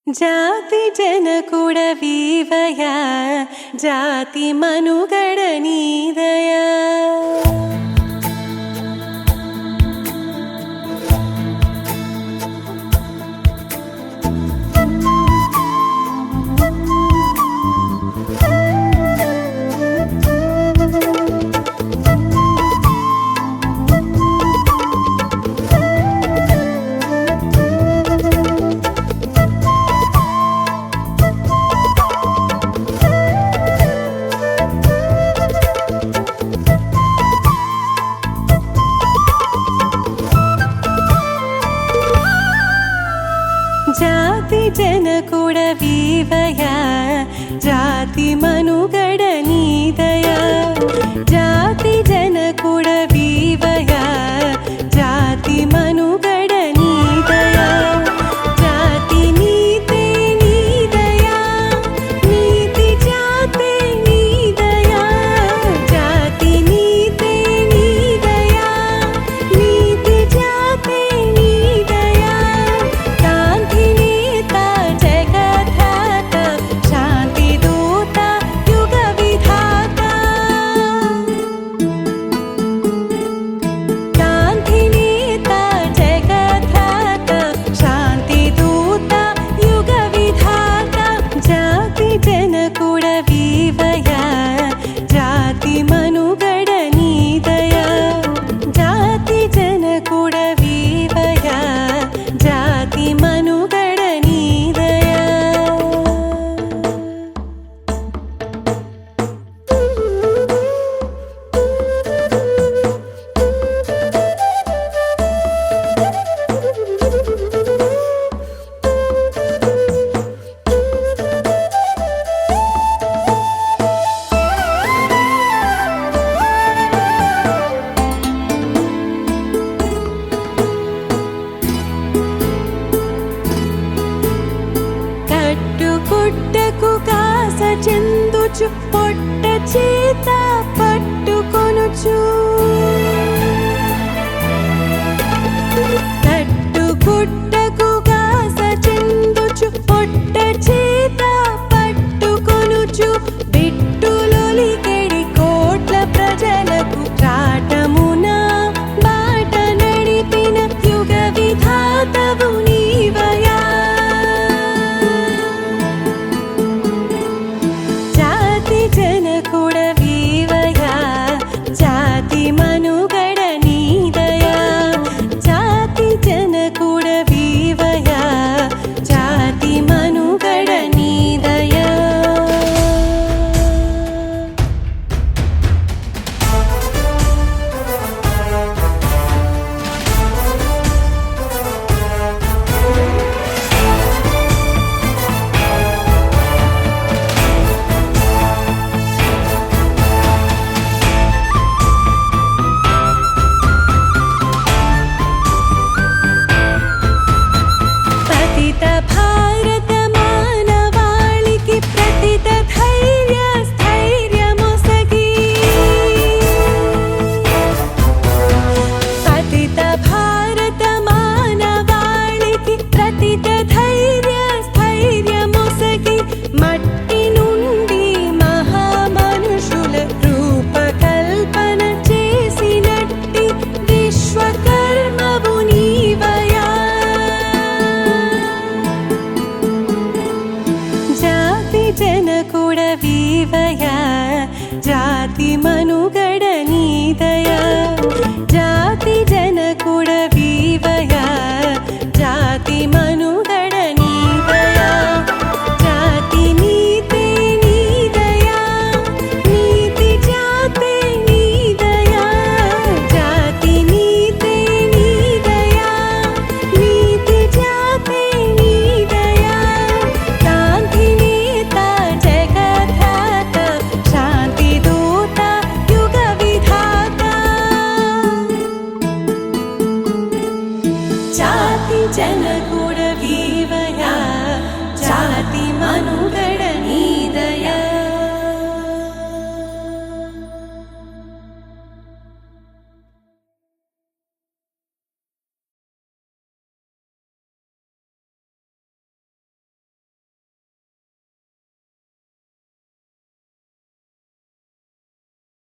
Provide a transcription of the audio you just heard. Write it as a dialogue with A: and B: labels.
A: ಜಾತಿ ಜನಕುಡವೀವಯ ಜಾತಿ ಮನುಗಡ ನೀದಯ ಜಾತಿ ಜನಕುಡವೀವಯ ಜಾತಿ ಮನುಗಡ ನೀದಯ ಜಾತಿ ಜನಕುಡವೀವಯ ಜಾತಿ ಮನುಗಡ ನೀದಯ ಜಾತಿ ನೀತೆ ನೀದಯ ನೀತಿ ಜಾತೆ ನೀದಯ ಜಾತಿ ನೀತೆ ನೀದಯ ನೀತಿ ಜಾತೆ ನೀದಯ ಕಾಂತಿ ನೀತ ಜಗದ್ಧಾತ ಶಾಂತಿ ದೂತ ಯುಗ ವಿಧಾತ ಕಾಂತಿ ನೀತ ಜಗದ್ಧಾತ ಶಾಂತಿ ದೂತ ಯುಗ ವಿಧಾತ ಜಾತಿ ಜನಕುಡವೀವಯ ಜಾತಿ ಮನುಗಡ ನೀದಯ ಜಾತಿ ಜನಕುಡವೀವಯ ಜಾತಿ ಮನುಗಡ ನೀದಯ కట్టుకుట్టకు కాస చెందుచు పొట్ట చేత పట్టుకొనుచు కట్టుకుట్టకు కాస చెందుచు పొట్ట చేత పట్టుకొనుచు బిట్టులొలికెడి కోట్ల ప్రజలకు చాటమున బాట నడిపిన యుగ విధాతవు నీవయా జాతి జనకుడవీవయ జాతి మనుగడ నీదయ జాతి జనకుడవీవయ జాతి మనుగడ నీదయ పతిత భారత మానవాళికి ప్రతిత ధైర్య స్థైర్యమొసగి పతిత భారత మానవాళికి ప్రతిత ధైర్య స్థైర్యమొసగి మట్టి నుండి మహామనుషుల రూపకల్పన చేసినట్టి విశ్వకర్మవు నీవయా జాతి జనకుడవీవయ జాతి మనుగడ నీదయ జాతి జనకుడవీవయ జాతి మనుగడ నీదయ జాతి నీతే నీదయ నీతి జాతే నీదయ జాతి నీతే నీదయ నీతి జాతే నీదయ కాంతి నీత జగద్ధాత శాంతి దూత యుగ విధాత జాతి జనకుడవీవయ జాతి మనుగడ